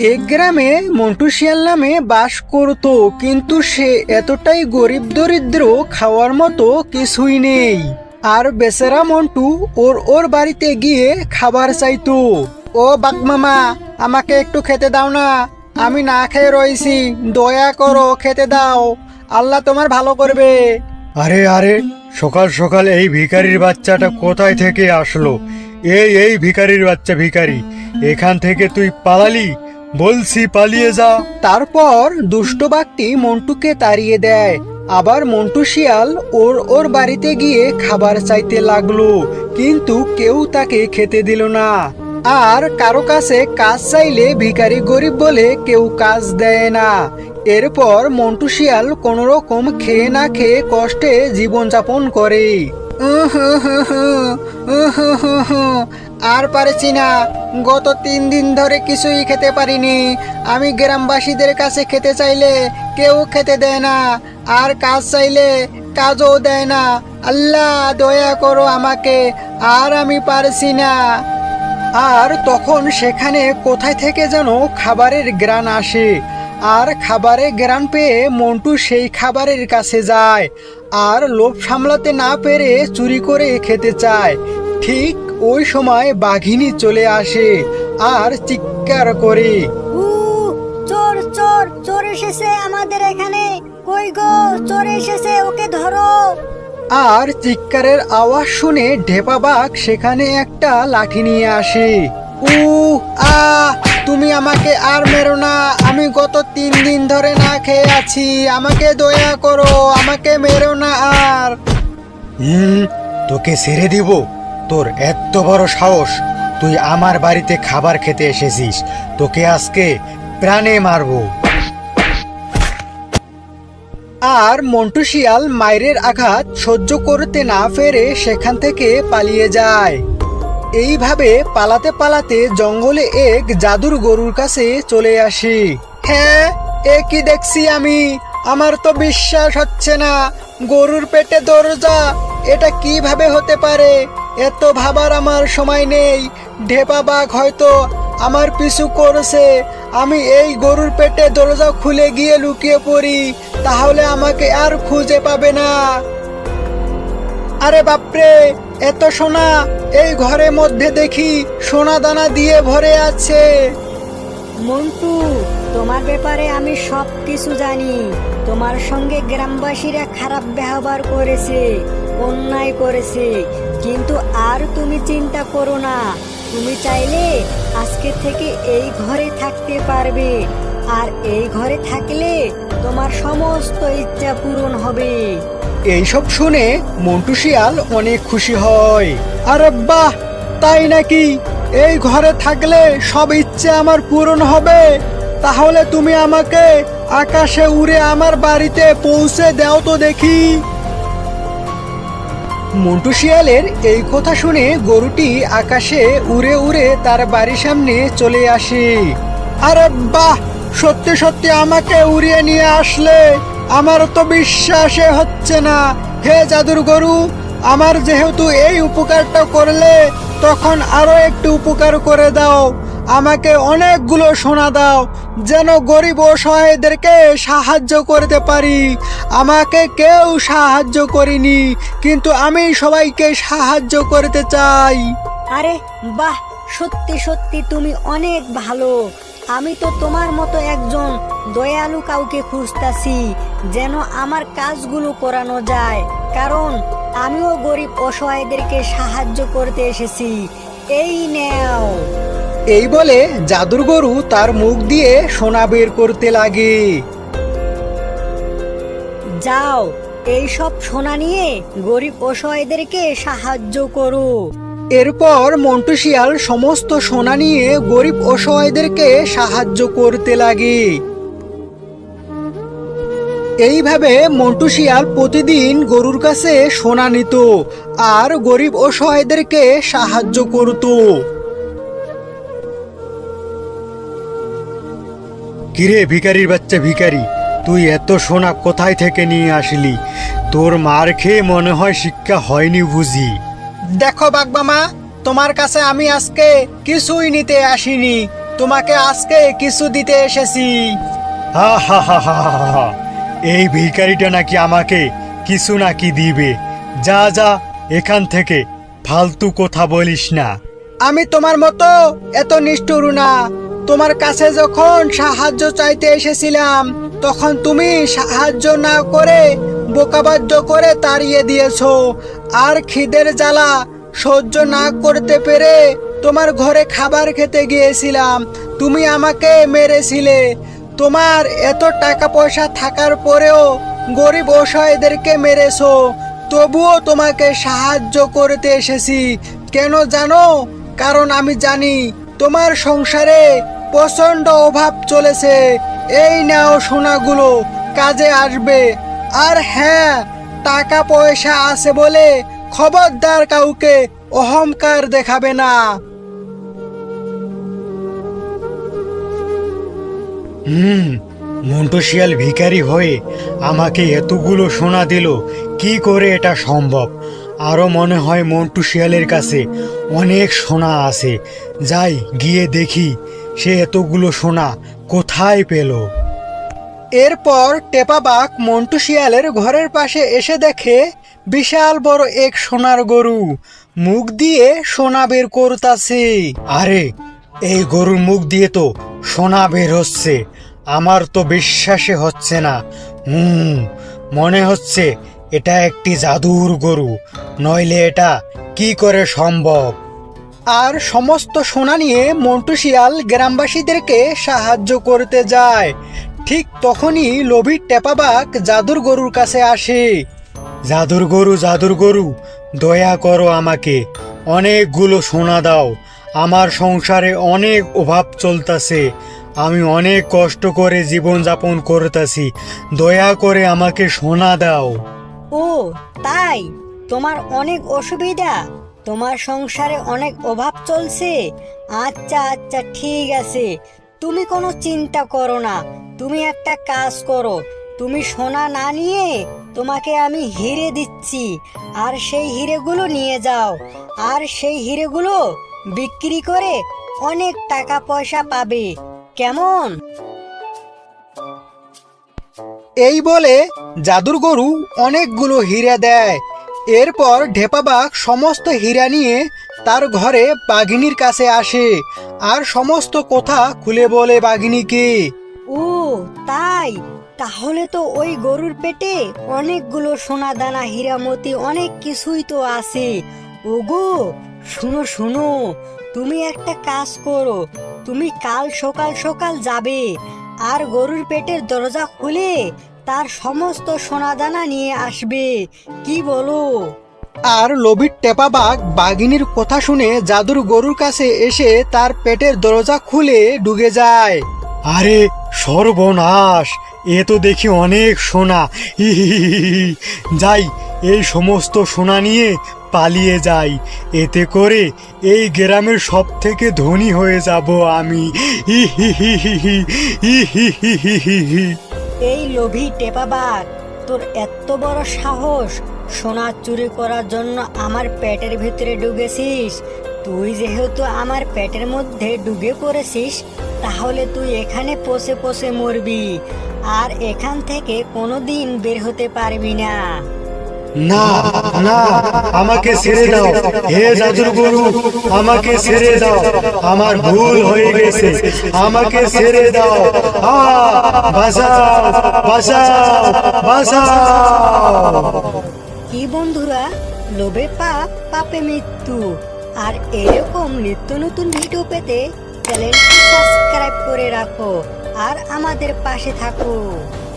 এক গ্রামে মন্টু শিয়াল নামে বাস করত, কিন্তু সে এতটাই গরিব দরিদ্র, খাওয়ার মতো কিছুই নেই। আর বেচারা মন্টু ওর বাড়িতে গিয়ে খাবার চাইতো। ও বাঘমামা, আমাকে একটু খেতে দাও না, আমি না খেয়ে রয়েছি, দয়া করো খেতে দাও, আল্লাহ তোমার ভালো করবে। আরে আরে, সকাল সকাল এই ভিখারির বাচ্চাটা কোথায় থেকে আসলো? এই ভিখারির বাচ্চা ভিখারি, এখান থেকে তুই পালালি? বলছি পালিয়ে যা। তারপর দুষ্ট বাঘটি মন্টুকে তাড়িয়ে দেয়। আবার মন্টু শিয়াল ওর বাড়িতে গিয়ে খাবার চাইতে লাগলো, কিন্তু কেউ তাকে খেতে দিল না। আর কারো কাছে কাজ চাইলে ভিখারি গরিব বলে কেউ কাজ দেয় না। এরপর মন্টু শিয়াল কোনো রকম খেয়ে না খেয়ে কষ্টে জীবনযাপন করে। আর পারছি না, গত 3 দিন ধরে কিছুই খেতে পারিনি। আমি গ্রামবাসীদের কাছে খেতে চাইলে কেউ খেতে দেয় না, আর কাজ চাইলে কাজও দেয় না। আল্লাহ দয়া করো আমাকে, আর আমি পারছি না। আর তখন সেখানে কোথায় থেকে যেন খাবারের ঘ্রাণ আসে। আর খাবারের ঘ্রাণ পেয়ে মন্টু সেই খাবারের কাছে যায়, আর লোভ সামলাতে না পেরে চুরি করে খেতে চায়। ঠিক ওই সময় বাঘিনী চলে আসে আর চিৎকার করে, উ চোর চোর চোর এসেছে আমাদের এখানে, কই গো চোর এসেছে, ওকে ধরো। আর চিৎকারের আওয়াজ শুনে ঢেপা বাঘ সেখানে একটা লাঠি নিয়ে আসে। উ আ তুমি আমাকে আর মেরো না, আমি গত 3 দিন ধরে না খেয়ে আছি, আমাকে দয়া করো, আমাকে মেরো না আর। তোকে ছেড়ে দিব? তোর এত বড় সাহস, তুই আমার বাড়িতে খাবার খেতে এসেছিস, তোকে আজকে প্রাণে মারবো। আর মন্টু শিয়াল মায়ের আঘাত সহ্য করতে না পেরে সেখান থেকে পালিয়ে যায়। এইভাবে পালাতে পালাতে জঙ্গলে এক জাদুর গরুর কাছে চলে আসি। হ্যাঁ, এ কি দেখছি আমি, আমার তো বিশ্বাস হচ্ছে না, গরুর পেটে দরজা, এটা কিভাবে হতে পারে? এত ভাবার আমার সময় নেই, ঢেপা বাঘ হয়তো আমার পিছু করছে। আমি এই গরুর পেটে দরজা খুলে গিয়ে লুকিয়ে পড়ি, তাহলে আমাকে আর খুঁজে পাবে না। আরে বাপরে, এত সোনা! এই ঘরের মধ্যে দেখি সোনা দানা দিয়ে ভরে আছে। মন্টু, তোমার ব্যাপারে আমি সব কিছু জানি। তোমার সঙ্গে গ্রামবাসীরা খারাপ ব্যবহার করেছে, অন্যায় করেছে, কিন্তু আর তুমি চিন্তা করো না। তুমি চাইলে আজকে থেকে এই ঘরে থাকতে পারবে, আর এই ঘরে থাকলে তোমার সমস্ত ইচ্ছা পূরণ হবে। এইসব শুনে মন্টু শিয়াল অনেক খুশি হয়। আরে বাহ, তাই নাকি? এই ঘরে থাকলে সব ইচ্ছে আমার পূরণ হবে? তাহলে তুমি আমাকে আকাশে উড়ে আমার বাড়িতে পৌঁছে দাও তো দেখি। মন্টু শিয়ালের এই কথা শুনে গরুটি আকাশে উড়ে উড়ে তার বাড়ির সামনে চলে আসে। আরে বাহ, সত্যি সত্যি আমাকে উড়িয়ে নিয়ে আসলে, আমার তো বিশ্বাসে হচ্ছে না। হে জাদুর গরু, আমার যেহেতু এই উপকারটা করলে, তখন আরো একটু উপকার করে দাও, আমাকে অনেকগুলো সোনা দাও, যেন গরিব অসহায়দেরকে সাহায্য করতে পারি। আমাকে কেউ সাহায্য করেনি, কিন্তু আমি সবাইকে সাহায্য করতে চাই। আরে বাহ, সত্যি সত্যি তুমি অনেক ভালো। আমি তো তোমার মতো একজন দয়ালু কাউকে খুঁজতাছি, যেন আমার কাজগুলো করানো যায়, কারণ আমিও গরিব অসহায়দেরকে সাহায্য করতে এসেছি। এই নেও। এই বলে জাদুর গরু তার মুখ দিয়ে সোনা বের করতে লাগে। যাও, এই সব সোনা নিয়ে গরিব অসহায়দেরকে সাহায্য করো। এরপর মন্টু শিয়াল সমস্ত সোনা নিয়ে গরিব অসহায়দেরকে সাহায্য করতে লাগে। এইভাবে মন্টু শিয়াল প্রতিদিন গরুর কাছে সোনা নিত আর গরিব অসহায়দেরকে সাহায্য করত। কিরে ভিখারির বাচ্চা ভিখারি, তুই এত সোনা কোথায় থেকে নিয়ে আসলি? তোর মার খেয়ে মনে হয় শিক্ষা হয়নি বুঝি। দেখো বাগমামা, তোমার কাছে আমি আজকে কিছুই নিতে আসিনি, তোমাকে আজকে কিছু দিতে এসেছি। হা হা হা হা হা হা। এই ভিখারিটা নাকি আমাকে কিছু নাকি দিবে। যা যা এখান থেকে, ফালতু কথা বলিস না। আমি তোমার মতো এত নিষ্ঠুর না। তোমার কাছে যখন সাহায্য চাইতে এসেছিলাম তখন তুমি সাহায্য না করে বোকাবাদ্য করে তাড়িয়ে দিয়েছো। আর খিদের জ্বালা সহ্য না করতে পেরে তোমার ঘরে খাবার খেতে গিয়েছিলাম, তুমি আমাকে মেরেছিলে। তোমার এত টাকা পয়সা থাকার পরেও গরিব অসহায়দেরকে মেরেছো। তবুও তোমাকে সাহায্য করতে এসেছি। কেন জানো? কারণ আমি জানি তোমার সংসারে প্রচন্ড অভাব চলেছে। এই নাও সোনাগুলো, কাজে আসবে। আর হ্যাঁ, টাকা পয়সা আছে বলে খবরদার কাউকে অহংকার দেখাবে না। মন্টু শিয়াল ভিখারি হয়ে আমাকে এতগুলো সোনা দিল, কি করে এটা সম্ভব? আরো মনে হয় মন্টু শিয়ালের কাছে অনেক সোনা আছে। যাই গিয়ে দেখি সে এতগুলো সোনা কোথায় পেল। এরপর টেপা বাঘ মন্টু শিয়ালের ঘরের পাশে এসে দেখে বিশাল বড় এক সোনার গরু মুখ দিয়ে সোনা বের করতাছে। আরে, এই গরুর মুখ দিয়ে তো সোনা বের হচ্ছে। আমার তো বিশ্বাসে হচ্ছে না। মনে হচ্ছে এটা একটি জাদুর গরু, নইলে এটা কি করে সম্ভব? আর সমস্ত সোনা নিয়ে মন্টু শিয়াল গ্রামবাসীদেরকে সাহায্য করতে যায়। ঠিক তখনই লোভী টেপা বাঘ জাদুর গরুর কাছে আসে। জাদুর গরু, জাদুর গরু, দয়া করো আমাকে, অনেকগুলো সোনা দাও। আমার সংসারে অনেক অভাব চলতেছে, আমি অনেক কষ্ট করে জীবন যাপন করতেছি, দয়া করে আমাকে সোনা দাও। ও তাই? তোমার অনেক অসুবিধা, তোমার সংসারে অনেক অভাব চলছে। আচ্ছা আচ্ছা, ঠিক আছে, তুমি কোনো চিন্তা করো না। তুমি একটা কাজ করো, তুমি সোনা না নিয়ে তোমাকে আমি হিরে দিচ্ছি, আর সেই হিরেগুলো নিয়ে যাও। আর সেই হিরেগুলো বিক্রি করে অনেক টাকা পয়সা পাবে, কেমন? এই বলে জাদুর গরু অনেকগুলো হীরা দেয়। এরপর ঢেপা বাঘ সমস্ত হীরা নিয়ে তার ঘরে বাঘিনীর কাছে আসে আর সমস্ত কথা খুলে বলে বাঘিনীকে। ও তাই? তাহলে তো ওই গরুর পেটে অনেকগুলো সোনা দানা হীরামতি অনেক কিছুই তো আছে। ওগো শুনো শুনো, তুমি একটা কাজ করো, তুমি কাল সকাল সকাল যাবে আর গরুর পেটের দরজা খুলে তার সমস্ত সোনা দানা নিয়ে আসবে, কি বলো? আর লোভী টেপা বাঘ বাঘিনীর কথা শুনে জাদুর গরুর কাছে এসে তার পেটের দরজা খুলে ঢুকে যায়। আরে সর্বনাশ, এ তো দেখি অনেক সোনা। যাই, এই সমস্ত সোনা নিয়ে পালিয়ে যাই, এতে করে এই গ্রামের সব থেকে ধনী হয়ে যাব আমি। এই লোভী টেপা বাঘ, তোর এত বড় সাহস! সোনা চুরি করার জন্য আমার পেটের ভিতরে ঢুকেছিস। তুই যেহেতু আমার পেটের মধ্যে ঢুকে পড়েছিস, তাহলে তুই এখানে পচে পচে মরবি, আর এখান থেকে কোনোদিন বের হতে পারবি না। না না, আমাকে ছেড়ে দাও, হে জাদুর গরু, আমাকে ছেড়ে দাও, আমার ভুল হয়ে গেছে, আমাকে ছেড়ে দাও। বাঁচাও বাঁচাও বাঁচাও। কি বন্ধুরা, লোভে পাপ, পাপে মৃত্যু। আর এরকম নিত্য নতুন ভিডিও পেতে চ্যানেলটি সাবস্ক্রাইব করে রাখো আর আমাদের পাশে থাকো।